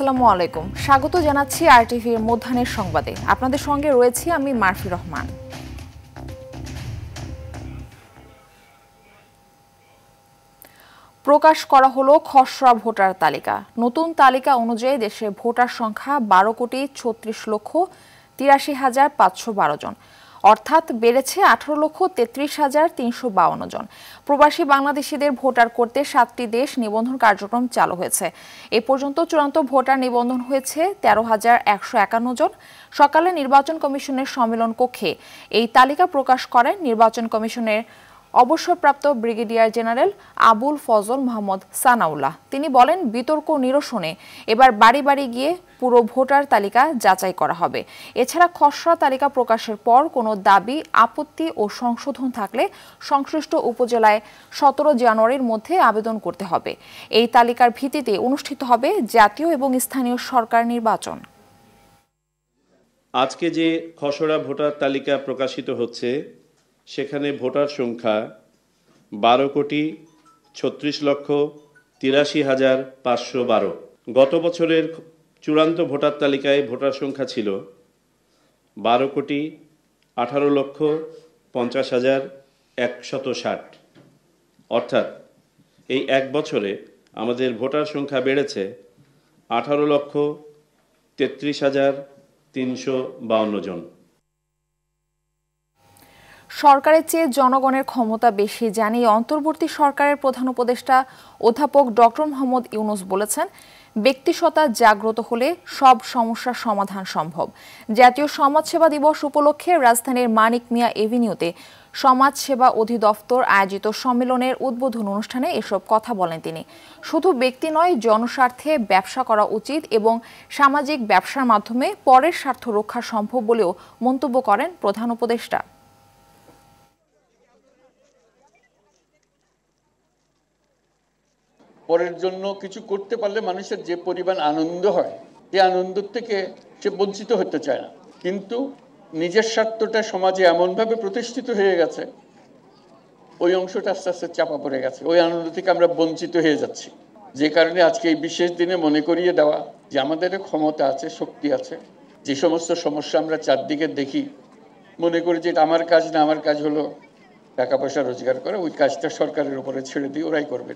আসসালামু আলাইকুম, স্বাগত জানাচ্ছি আরটিভির মধ্যাহ্নের সংবাদে। আপনাদের সঙ্গে রয়েছি আমি মারফি রহমান। প্রকাশ করা হলো খসড়া ভোটার তালিকা। নতুন তালিকা অনুযায়ী দেশে ভোটার সংখ্যা 12,36,83,512 জন, অর্থাৎ বেড়েছে 18,33,352 জন। প্রবাসী বাংলাদেশিদের ভোটার করতে 7টি দেশ নিবন্ধন কার্যক্রম চালু হয়েছে। এ পর্যন্ত চূড়ান্ত ভোটার নিবন্ধন হয়েছে 13,151 জন। সকালে নির্বাচন কমিশনের সম্মেলন কক্ষে এই তালিকা প্রকাশ করেন নির্বাচন কমিশনের অবসরপ্রাপ্ত ব্রিগেডিয়ার জেনারেল আবুল ফজল মোহাম্মদ সানাউল্লাহ। তিনি বলেন, বিতর্ক নিরসনে এবার বাড়ি বাড়ি গিয়ে পুরো ভোটার তালিকা যাচাই করা হবে। এছাড়া খসড়া তালিকা প্রকাশের পর কোনো দাবি, আপত্তি ও সংশোধন থাকলে সংশ্লিষ্ট উপজেলায় 17 জানুয়ারির মধ্যে আবেদন করতে হবে। এই তালিকার ভিত্তিতে অনুষ্ঠিত হবে জাতীয় এবং স্থানীয় সরকার নির্বাচন। আজকে যে খসড়া ভোটার তালিকা প্রকাশিত হচ্ছে সেখানে ভোটার সংখ্যা 12,36,83,512। গত বছরের চূড়ান্ত ভোটার তালিকায় ভোটার সংখ্যা ছিল 12,18,50,160। অর্থাৎ এই এক বছরে আমাদের ভোটার সংখ্যা বেড়েছে 18,33,352 জন। সরকারের চেয়ে জনগণের ক্ষমতা বেশি জানিয়ে অন্তর্বর্তী সরকারের প্রধান উপদেষ্টা অধ্যাপক ডক্টর মোহাম্মদ ইউনূস বলেছেন, ব্যক্তিসত্তা জাগ্রত হলে সব সমস্যার সমাধান সম্ভব। জাতীয় সমাজসেবা দিবস উপলক্ষে রাজধানীর মানিক মিয়া এভিনিউতে সমাজসেবা অধিদপ্তর আয়োজিত সম্মেলনের উদ্বোধন অনুষ্ঠানে এসব কথা বলেন তিনি। শুধু ব্যক্তি নয়, জনস্বার্থে ব্যবসা করা উচিত এবং সামাজিক ব্যবসার মাধ্যমে পরের স্বার্থ রক্ষা সম্ভব বলেও মন্তব্য করেন প্রধান উপদেষ্টা। পরের জন্য কিছু করতে পারলে মানুষের যে পরিমাণ আনন্দ হয়, এই আনন্দ থেকে সে বঞ্চিত হতে চায় না। কিন্তু নিজের স্বার্থটা সমাজে এমনভাবে প্রতিষ্ঠিত হয়ে গেছে, ওই অংশটা আস্তে আস্তে চাপা পড়ে গেছে। ওই আনন্দ থেকে আমরা বঞ্চিত হয়ে যাচ্ছি। যে কারণে আজকে এই বিশেষ দিনে মনে করিয়ে দেওয়া যে আমাদের ক্ষমতা আছে, শক্তি আছে। যে সমস্ত সমস্যা আমরা চারদিকে দেখি, মনে করি যে এটা আমার কাজ না, আমার কাজ হলো টাকা পয়সা রোজগার করা, ওই কাজটা সরকারের উপরে ছেড়ে দিই, ওরাই করবে।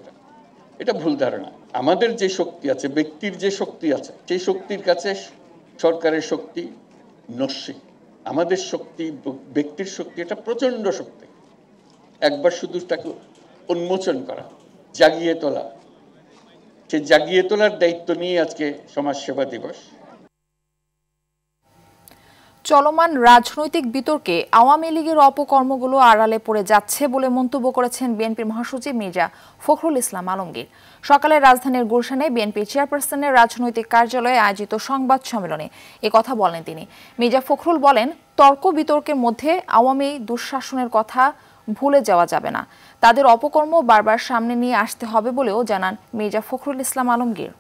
এটা ভুল ধারণা। আমাদের যে শক্তি আছে, ব্যক্তির যে শক্তি আছে, সেই শক্তির কাছে সরকারের শক্তি নস্যি। আমাদের শক্তি, ব্যক্তির শক্তি, এটা প্রচন্ড শক্তি। একবার শুধু তাকে উন্মোচন করা, জাগিয়ে তোলা, সে জাগিয়ে তোলার দায়িত্ব নিয়ে আজকে সমাজসেবা দিবস। চলমান রাজনৈতিক বিতর্কে আওয়ামী লীগের অপকর্মগুলো আড়ালে পড়ে যাচ্ছে বলে মন্তব্য করেছেন বিএনপির মহাসচিব মির্জা ফখরুল ইসলাম আলমগীর। সকালে রাজধানীর গুলশানে বিএনপি চেয়ারপারসনের রাজনৈতিক কার্যালয়ে আয়োজিত সংবাদ সম্মেলনে একথা বলেন তিনি। মির্জা ফখরুল বলেন, তর্ক বিতর্কের মধ্যে আওয়ামী দুঃশাসনের কথা ভুলে যাওয়া যাবে না। তাদের অপকর্ম বারবার সামনে নিয়ে আসতে হবে বলেও জানান মির্জা ফখরুল ইসলাম আলমগীর।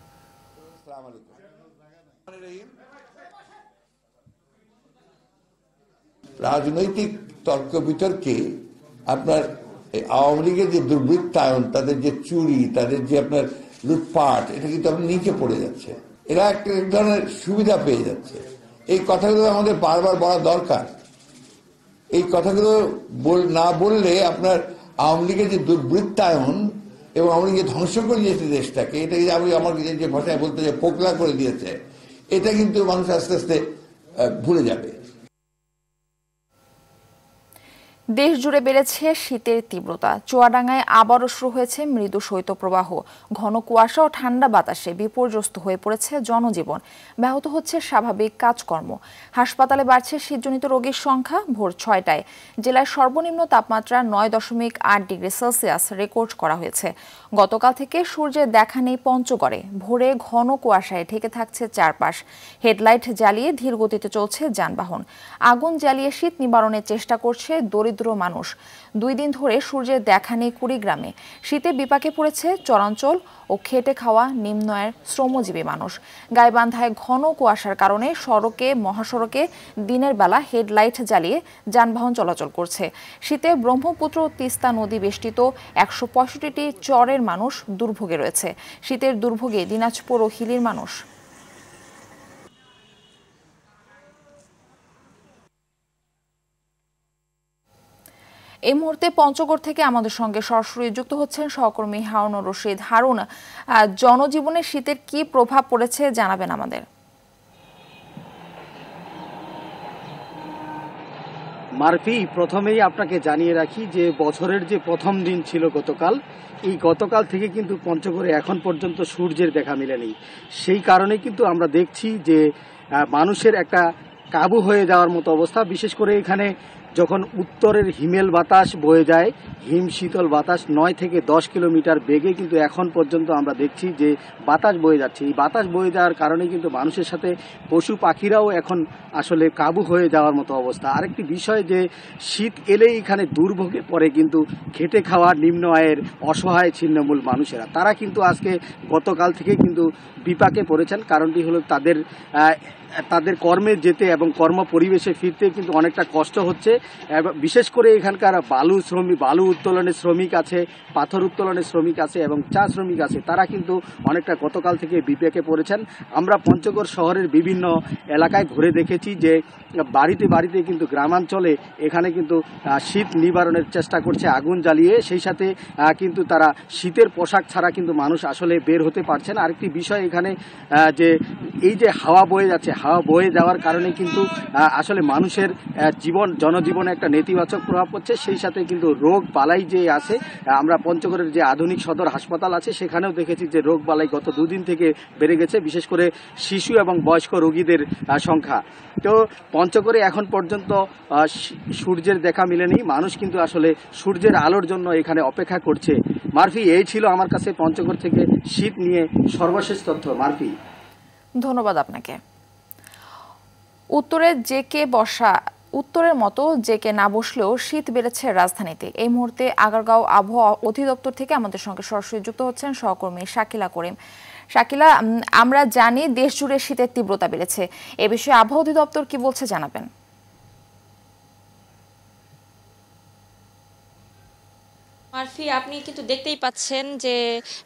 রাজনৈতিক তর্ক বিতর্কে আপনার আওয়ামী লীগের যে দুর্বৃত্তায়ন, তাদের যে চুরি, তাদের যে আপনার লুটপাট, এটা কিন্তু আপনার নিচে পড়ে যাচ্ছে। এরা একটা ধরনের সুবিধা পেয়ে যাচ্ছে। এই কথাগুলো আমাদের বারবার বলা দরকার। এই কথাগুলো না বললে আপনার আওয়ামী লীগের যে দুর্বৃত্তায়ন এবং আওয়ামী লীগ ধ্বংস করে দিয়েছে দেশটাকে, এটাকে আমি আমার যে ভাষায় বলতে যে পোকলা করে দিয়েছে, এটা কিন্তু মানুষ আস্তে আস্তে ভুলে যাবে। দেশ জুড়ে বেড়েছে শীতের তীব্রতা। চুয়াডাঙ্গায় আবারও শুরু হয়েছে মৃদু শৈত্যপ্রবাহ। ঘন কুয়াশা ও ঠান্ডা বাতাসে বিপর্যস্ত হয়ে পড়েছে জনজীবন। ব্যাহত হচ্ছে স্বাভাবিক কাজকর্ম। হাসপাতালে বাড়ছে শীতজনিত রোগীর সংখ্যা। ভোর 6টায় জেলার সর্বনিম্ন তাপমাত্রা 9.8 ডিগ্রি সেলসিয়াস রেকর্ড করা হয়েছে। গতকাল থেকে সূর্যের দেখা নেই পঞ্চগড়ে। ভোরে ঘন কুয়াশায় ঢেকে থাকছে চারপাশ। হেডলাইট জ্বালিয়ে ধীর গতিতে চলছে যানবাহন। আগুন জ্বালিয়ে শীত নিবারণের চেষ্টা করছে দরিদ্র মানুষ। 2 দিন ধরে সূর্যের দেখা নেই কুড়িগ্রামে। শীতে বিপাকে পড়েছে চরাঞ্চল ও খেটে খাওয়া নিম্ন আয়ের শ্রমজীবী মানুষ। গাইবান্ধায় ঘন কুয়াশার কারণে মহাসড়কে দিনের বেলা হেডলাইট জ্বালিয়ে যানবাহন চলাচল করছে। শীতে ব্রহ্মপুত্র তিস্তা নদী বেষ্টিত 165টি চরের মানুষ দুর্ভোগে রয়েছে। শীতের দুর্ভোগে দিনাজপুর ও হিলির মানুষ। এই মুহূর্তে পঞ্চগড় থেকে আমাদের সঙ্গে সরাসরি যুক্ত হচ্ছেন সহকর্মী হারুনুর রশিদ। হারুন, জনজীবনে শীতের কি প্রভাব পড়েছে জানাবেন আমাদের। মারফি, প্রথমেই আপনাকে জানিয়ে রাখি যে বছরের যে প্রথম দিন ছিল গতকাল, এই গতকাল থেকে কিন্তু পঞ্চগড়ে এখন পর্যন্ত সূর্যের দেখা মেলেনি। সেই কারণে কিন্তু আমরা দেখছি যে মানুষের একটা কাবু হয়ে যাওয়ার মতো অবস্থা। বিশেষ করে এখানে যখন উত্তরের হিমেল বাতাস বয়ে যায়, হিম শীতল বাতাস 9 থেকে 10 কিলোমিটার বেগে কিন্তু এখন পর্যন্ত আমরা দেখছি যে বাতাস বয়ে যাচ্ছে। এই বাতাস বয়ে যাওয়ার কারণে কিন্তু মানুষের সাথে পশু পাখিরাও এখন আসলে কাবু হয়ে যাওয়ার মতো অবস্থা। আরেকটি বিষয় যে শীত এলেই এখানে দুর্ভোগে পড়ে কিন্তু খেটে খাওয়া নিম্ন আয়ের অসহায় ছিন্নমূল মানুষেরা। তারা কিন্তু আজকে গতকাল থেকে কিন্তু বিপাকে পড়েছেন। কারণটি হলো তাদের কর্মে যেতে এবং কর্ম পরিবেশে ফিরতে কিন্তু অনেকটা কষ্ট হচ্ছে। বিশেষ করে এখানকার বালু উত্তোলনের শ্রমিক আছে, পাথর উত্তোলনের শ্রমিক আছে এবং চা শ্রমিক আছে, তারা কিন্তু অনেকটা গতকাল থেকে বিপাকে পড়েছেন। আমরা পঞ্চগড় শহরের বিভিন্ন এলাকায় ঘুরে দেখেছি যে বাড়িতে বাড়িতে কিন্তু গ্রামাঞ্চলে এখানে কিন্তু শীত নিবারণের চেষ্টা করছে আগুন জ্বালিয়ে। সেই সাথে কিন্তু তারা শীতের পোশাক ছাড়া কিন্তু মানুষ আসলে বের হতে পারছে না। আরেকটি বিষয় এখানে যে এই যে হাওয়া বয়ে যাচ্ছে, হাওয়া বয়ে যাওয়ার কারণে কিন্তু আসলে মানুষের জনজীবনে একটা নেতিবাচক প্রভাব পড়ছে। সেই সাথে কিন্তু রোগ বালাই যে আছে, আমরা পঞ্চগড়ের যে আধুনিক সদর হাসপাতাল আছে সেখানেও দেখেছি যে রোগ বালাই গত 2 দিন থেকে বেড়ে গেছে, বিশেষ করে শিশু এবং বয়স্ক রোগীদের সংখ্যা। তো পঞ্চগড়ে এখন পর্যন্ত সূর্যের দেখা মিলেনি। মানুষ কিন্তু আসলে সূর্যের আলোর জন্য এখানে অপেক্ষা করছে। মারফি, এই ছিল আমার কাছে পঞ্চগড় থেকে শীত নিয়ে সর্বশেষ তথ্য। মারফি, ধন্যবাদ আপনাকে। উত্তরের মতো জেকে না বসলেও শীত বেড়েছে রাজধানীতে। এই মুহূর্তে আগারগাঁও আবহাওয়া অধিদপ্তর থেকে আমাদের সঙ্গে সরাসরি যুক্ত হচ্ছেন সহকর্মী শাকিলা করিম। শাকিলা, আমরা জানি দেশ জুড়ে শীতের তীব্রতা বেড়েছে, এ বিষয়ে আবহাওয়া অধিদপ্তর কি বলছে জানাবেন। মারফি, আপনি কিন্তু দেখতেই পাচ্ছেন যে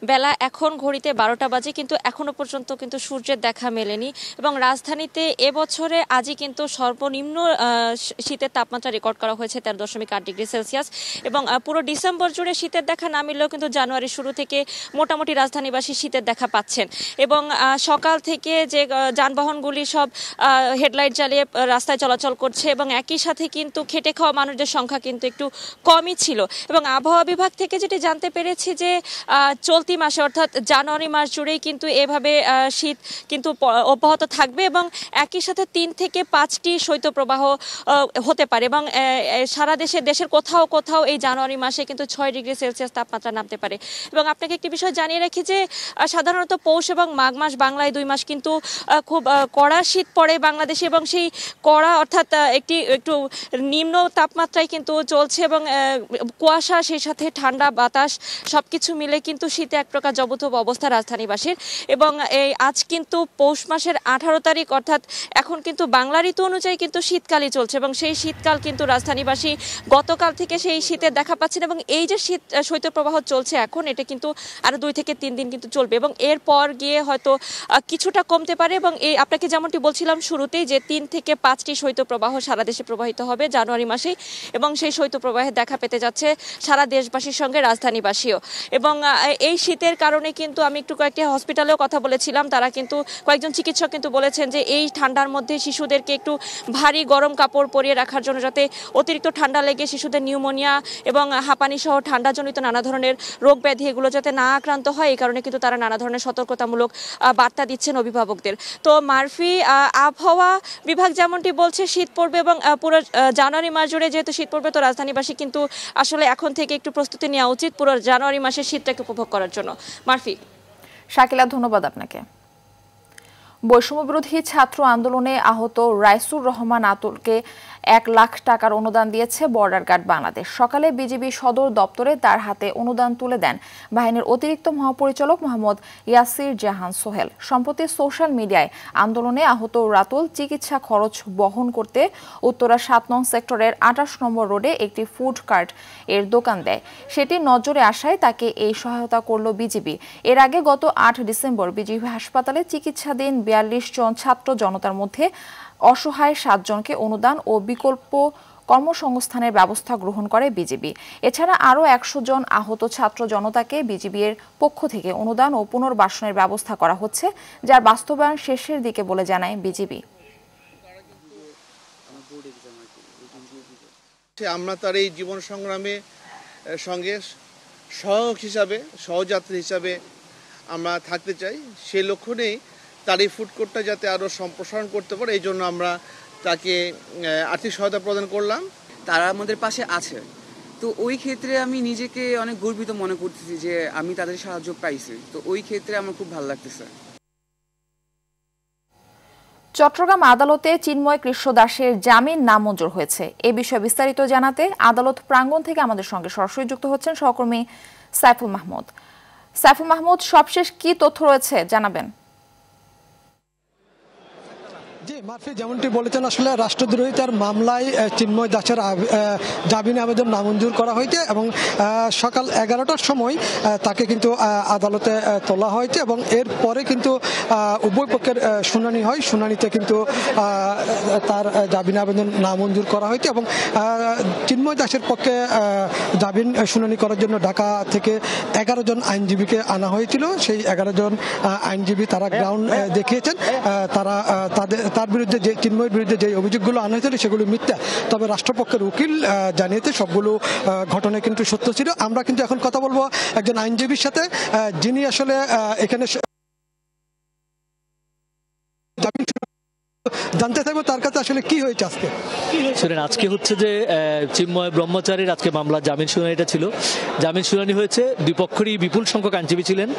বেলা এখন ঘড়িতে 12টা বাজে, কিন্তু এখনো পর্যন্ত কিন্তু সূর্যের দেখা মেলেনি। এবং রাজধানীতে এবছরে আজই কিন্তু সর্বনিম্ন শীতের তাপমাত্রা রেকর্ড করা হয়েছে 13.8 ডিগ্রি সেলসিয়াস। এবং পুরো ডিসেম্বর জুড়ে শীতের দেখা না মিললেও কিন্তু জানুয়ারির শুরু থেকে মোটামুটি রাজধানীবাসী শীতের দেখা পাচ্ছেন। এবং সকাল থেকে যে যানবাহনগুলি সব হেডলাইট জ্বালিয়ে রাস্তায় চলাচল করছে, এবং একই সাথে কিন্তু খেটে খাওয়া মানুষদের সংখ্যা কিন্তু একটু কমই ছিল। এবং আবহাওয়া বিভাগ থেকে যেটি জানতে পেরেছি যে চলতি মাসে অর্থাৎ জানুয়ারি মাস জুড়েই কিন্তু এভাবে শীত কিন্তু অব্যাহত থাকবে, এবং একই সাথে 3 থেকে 5টি শৈত্যপ্রবাহ হতে পারে। এবং সারা দেশের কোথাও কোথাও এই জানুয়ারি মাসে কিন্তু 6 ডিগ্রি সেলসিয়াস তাপমাত্রা নামতে পারে। এবং আপনাকে একটি বিষয় জানিয়ে রাখি যে সাধারণত পৌষ এবং মাঘ মাস, বাংলায় 2 মাস কিন্তু খুব কড়া শীত পড়ে বাংলাদেশে, এবং সেই কড়া অর্থাৎ একটু নিম্ন তাপমাত্রায় কিন্তু চলছে, এবং কুয়াশা সেই সাথে ঠান্ডা বাতাস সবকিছু মিলে কিন্তু শীতে এক প্রকার জবথব অবস্থা রাজধানীবাসীর। এবং এই আজ কিন্তু পৌষ মাসের 18 তারিখ, অর্থাৎ এখন কিন্তু বাংলা ঋতু অনুযায়ী কিন্তু শীতকালই চলছে, এবং সেই শীতকাল কিন্তু রাজধানীবাসী গতকাল থেকে সেই শীতের দেখা পাচ্ছেন। এবং এই যে শীত শৈত্যপ্রবাহ চলছে এখন, এটা কিন্তু আরো 2 থেকে 3 দিন কিন্তু চলবে, এবং এরপর গিয়ে হয়তো কিছুটা কমতে পারে। এবং এই আপনাকে যেমনটি বলছিলাম শুরুতেই যে 3 থেকে 5টি শৈত্যপ্রবাহ সারা দেশে প্রবাহিত হবে জানুয়ারি মাসেই, এবং সেই শৈত্যপ্রবাহে দেখা পেতে যাচ্ছে সারা দেশবাসীর সঙ্গে রাজধানীবাসীও। এবং এই শীতের কারণে কিন্তু আমি একটু কয়েকটি হসপিটালেও কথা বলেছিলাম, তারা কিন্তু কয়েকজন চিকিৎসক কিন্তু বলেছেন যে এই ঠান্ডার মধ্যে শিশুদেরকে একটু ভারী গরম কাপড় পরিয়ে রাখার জন্য, যাতে অতিরিক্ত ঠান্ডা লেগে শিশুদের নিউমোনিয়া এবং হাঁপানি সহ ঠান্ডাজনিত নানা ধরনের রোগ ব্যাধি এগুলো যাতে না আক্রান্ত হয়, এই কারণে কিন্তু তারা নানা ধরনের সতর্কতামূলক বার্তা দিচ্ছেন অভিভাবকদের। তো মারফি, আবহাওয়া বিভাগ যেমনটি বলছে শীত পড়বে, এবং পুরো জানুয়ারি মাস জুড়ে যেহেতু শীত পড়বে, তো রাজধানীবাসী কিন্তু আসলে এখন থেকে একটু প্রস্তুতি নেওয়া উচিত পুরো জানুয়ারি মাসের শীতটাকে উপভোগ করার জন্য। মারফি। শাকিলা, ধন্যবাদ আপনাকে। বৈষম্য বিরোধী ছাত্র আন্দোলনে আহত রাইসুর রহমান আতুলকে 1 লাখ টাকার অনুদান দিয়েছে বর্ডার গার্ড বাংলাদেশ। সকালে বিজিবি সদর দপ্তরে তার হাতে অনুদান তুলে দেন বাহিনীর অতিরিক্ত মহাপরিচালক মোহাম্মদ ইয়াসির জাহান সোহেল। সম্প্রতি সোশ্যাল মিডিয়ায় আন্দোলনে আহত রাতুল চিকিৎসা খরচ বহন করতে উত্তরা 7 নং সেক্টরের 28 নম্বর রোডে একটি ফুড কার্ট এর দোকান দেয়। সেটি নজরে আসায় তাকে এই সহায়তা করল বিজিবি। এর আগে গত 8 ডিসেম্বর বিজিবি হাসপাতালে চিকিৎসাধীন 42 জন ছাত্র জনতার মধ্যে অসহায় 7 জনকে অনুদান ও বিকল্প কর্মসংস্থানের ব্যবস্থা গ্রহণ করে বিজিবি। এছাড়া আরও 100 জন আহত ছাত্র জনতাকে বিজিবি এর পক্ষ থেকে অনুদান ও পুনর্বাসনের ব্যবস্থা করা হচ্ছে, যার বাস্তবায়ন শেষের দিকে বলে জানায় বিজিবি। আমরা তার এই জীবন সংগ্রামে সঙ্গে সহায়ক হিসাবে, সহযাত্রী হিসাবে আমরা থাকতে চাই। সেই লক্ষ্য নেই তার এই ফুড কোর্টটা যাতে আরও সম্প্রসারণ করতে পারে, এই জন্য আমরা তাকে আর্থিক সহায়তা প্রদান করলাম। তারা আমাদের পাশে আছে, তো ওই ক্ষেত্রে আমি নিজেকে অনেক গর্বিত মনে করতেছি যে আমি তাদের সাহায্য পাইছি, তো ওই ক্ষেত্রে আমার খুব ভালো লাগতেছে। চট্টগ্রাম আদালতে চিন্ময় কৃষ্ণ দাসের জামিন নামঞ্জুর হয়েছে। এ বিষয়ে বিস্তারিত জানাতে আদালত প্রাঙ্গণ থেকে আমাদের সঙ্গে সরাসরি যুক্ত হচ্ছেন সহকর্মী সাইফুল মাহমুদ। সাইফুল মাহমুদ, সবশেষ কি তথ্য রয়েছে জানাবেন? জি মারফি, যেমনটি বলেছেন, আসলে রাষ্ট্রদ্রোহিতার মামলায় চিন্ময় দাসের জামিন আবেদন নামঞ্জুর করা হয়েছে এবং সকাল 11টার সময় তাকে কিন্তু আদালতে তোলা হয়েছে এবং এরপরে কিন্তু উভয় পক্ষের শুনানি হয়। শুনানিতে কিন্তু তার জামিন আবেদন নামঞ্জুর করা হয়েছে এবং চিন্ময় দাসের পক্ষে জামিন শুনানি করার জন্য ঢাকা থেকে 11 জন আইনজীবীকে আনা হয়েছিল। সেই 11 জন আইনজীবী তারা গ্রাউন্ড দেখিয়েছেন। তারা তার বিরুদ্ধে যে চিন্ময়ের বিরুদ্ধে যে অভিযোগগুলো আনা হয়েছিল সেগুলো মিথ্যা, তবে রাষ্ট্রপক্ষের উকিল জানিয়েছে সবগুলো ঘটনা কিন্তু সত্য ছিল। আমরা কিন্তু এখন কথা বলবো একজন আইনজীবীর সাথে, যিনি আসলে এখানে জানতে চাইবো তার কাছে আসলে কি হয়েছে আজকে। শুনেন, আজকে হচ্ছে যে চিন্ময় ব্রহ্মচারীর আজকে মামলা জামিন শুনানিটা ছিল। জামিন শুনানি হয়েছে, দুই পক্ষেরই বিপুল সংখ্যক আইনজীবী ছিলেন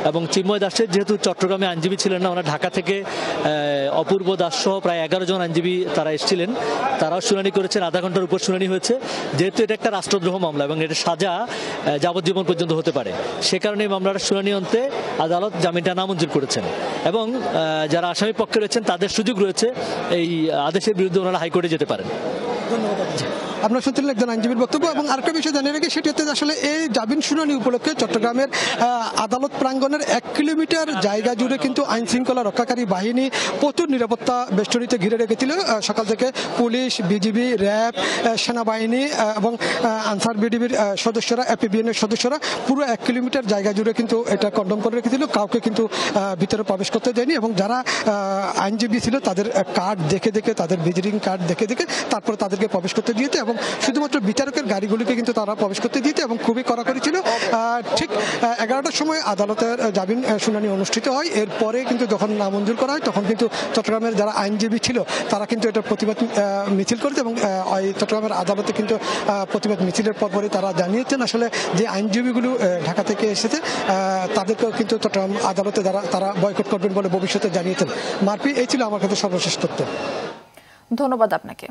এবং চিন্ময় দাসের যেহেতু চট্টগ্রামে আইনজীবী ছিলেন না, ওনার ঢাকা থেকে অপূর্ব দাস সহ প্রায় 11 জন আইনজীবী তারা এসেছিলেন। তারাও শুনানি করেছেন, আধা ঘন্টার উপর শুনানি হয়েছে। যেহেতু এটা একটা রাষ্ট্রদ্রোহ মামলা এবং এটা সাজা যাবজ্জীবন পর্যন্ত হতে পারে, সে কারণে এই মামলাটা শুনানি অন্তে আদালত জামিনটা নামঞ্জুর করেছেন এবং যারা আসামি পক্ষে রয়েছেন তাদের সুযোগ রয়েছে এই আদেশের বিরুদ্ধে ওনারা হাইকোর্টে যেতে পারেন। ধন্যবাদ। আপনার শুনছিলেন একজন আইনজীবীর বক্তব্য এবং আরেকটা বিষয় জানিয়ে রাখি, সেটি হচ্ছে আসলে এই জামিন শুনানি উপলক্ষে চট্টগ্রামের আদালত প্রাঙ্গণের 1 কিলোমিটার জায়গা জুড়ে কিন্তু আইন শৃঙ্খলা রক্ষাকারী বাহিনী প্রচুর নিরাপত্তা বেষ্টনীতে ঘিরে রেখেছিল। সকাল থেকে পুলিশ, বিজিবি, র্যাব, সেনাবাহিনী এবং আনসার বিডিবির সদস্যরা, এপিবিএনের সদস্যরা পুরো 1 কিলোমিটার জায়গা জুড়ে কিন্তু এটা কন্ডম করে রেখেছিল। কাউকে কিন্তু ভিতরে প্রবেশ করতে দেয়নি এবং যারা আইনজীবী ছিল তাদের কার্ড দেখে দেখে, তাদের ভিজিটিং কার্ড দেখে দেখে তারপরে তাদেরকে প্রবেশ করতে দিয়েছে এবং শুধুমাত্র বিচারকের গাড়িগুলিকে কিন্তু তারা প্রবেশ করতে দিতে এবং খুবই কড়াকড়ি ছিল। ঠিক 11টার সময় আদালতের জামিন শুনানি অনুষ্ঠিত হয়। এরপরে কিন্তু যখন নামঞ্জুর করা হয় তখন কিন্তু চট্টগ্রামের যারা আইনজীবী ছিল তারা কিন্তু এটার প্রতিবাদ মিছিল করেছে এবং চট্টগ্রামের আদালতে কিন্তু প্রতিবাদ মিছিলের পরপরই তারা জানিয়েছেন আসলে যে আইনজীবীগুলো ঢাকা থেকে এসেছে তাদেরকেও কিন্তু চট্টগ্রাম আদালতে তারা বয়কট করবেন বলে ভবিষ্যতে জানিয়েছেন। মারপি, এই ছিল আমার কাছে সর্বশেষ তথ্য। ধন্যবাদ আপনাকে।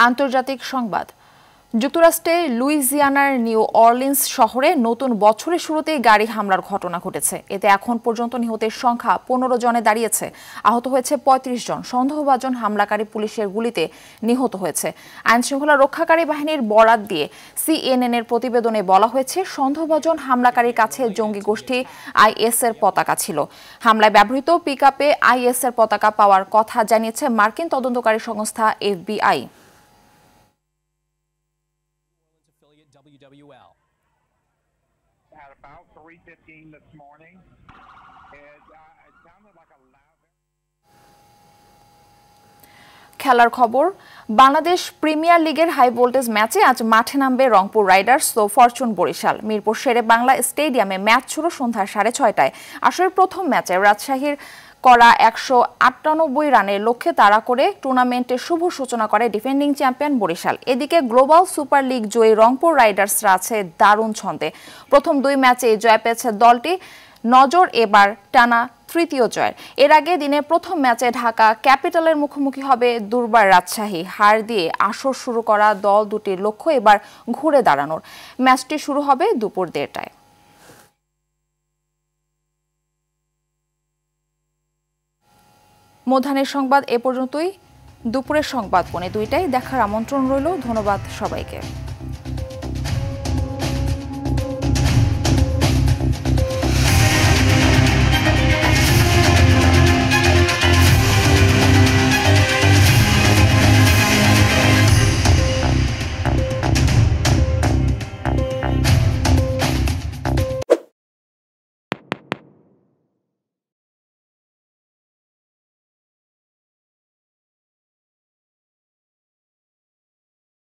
আন্তর্জাতিক সংবাদ। যুক্তরাষ্ট্রের লুইজিয়ানার নিউ অরলিন্স শহরে নতুন বছরের শুরুতেই গাড়ি হামলার ঘটনা ঘটেছে। এতে এখন পর্যন্ত নিহতের সংখ্যা 15 জনে দাঁড়িয়েছে। আহত হয়েছে 35 জন। সন্দেহভাজন হামলাকারী পুলিশের গুলিতে নিহত হয়েছে। আইনশৃঙ্খলা রক্ষাকারী বাহিনীর বরাত দিয়ে CNN এর প্রতিবেদনে বলা হয়েছে, সন্দেহভাজন হামলাকারীর কাছে জঙ্গি গোষ্ঠী IS এর পতাকা ছিল। হামলায় ব্যবহৃত পিকআপে IS এর পতাকা পাওয়ার কথা জানিয়েছে মার্কিন তদন্তকারী সংস্থা FBI। At about 3:15 this morning, it sounded like a loud. খেলার খবর। বাংলাদেশ প্রিমিয়ার লিগের হাই ভোল্টেজ ম্যাচে আজ মাঠে নামবে রংপুর রাইডার্স ও ফরচুন বরিশাল। মিরপুর শেরে বাংলা স্টেডিয়ামে ম্যাচ শুরু সন্ধ্যা 6:30টায়। আসরের প্রথম ম্যাচে রাজশাহীর করা 198 রানের লক্ষ্যে তাড়া করে টুর্নামেন্টের শুভ সূচনা করে ডিফেন্ডিং চ্যাম্পিয়ন বরিশাল। এদিকে গ্লোবাল সুপার লিগ জয়ী রংপুর রাইডার্সরা আছে দারুণ ছন্দে। প্রথম 2 ম্যাচে জয় পেয়েছে দলটি, নজর এবার টানা তৃতীয় জয়ের। এর আগে দিনে প্রথম ম্যাচে ঢাকা ক্যাপিটালের মুখোমুখি হবে দুর্বার রাজশাহী। হার দিয়ে আসর শুরু করা দল দুটির লক্ষ্য এবার ঘুরে দাঁড়ানোর। ম্যাচটি শুরু হবে দুপুর 1:30টায়। মধ্যাহ্নের সংবাদ এ পর্যন্তই। দুপুরের সংবাদ 2:45টায় দেখার আমন্ত্রণ রইল। ধন্যবাদ সবাইকে।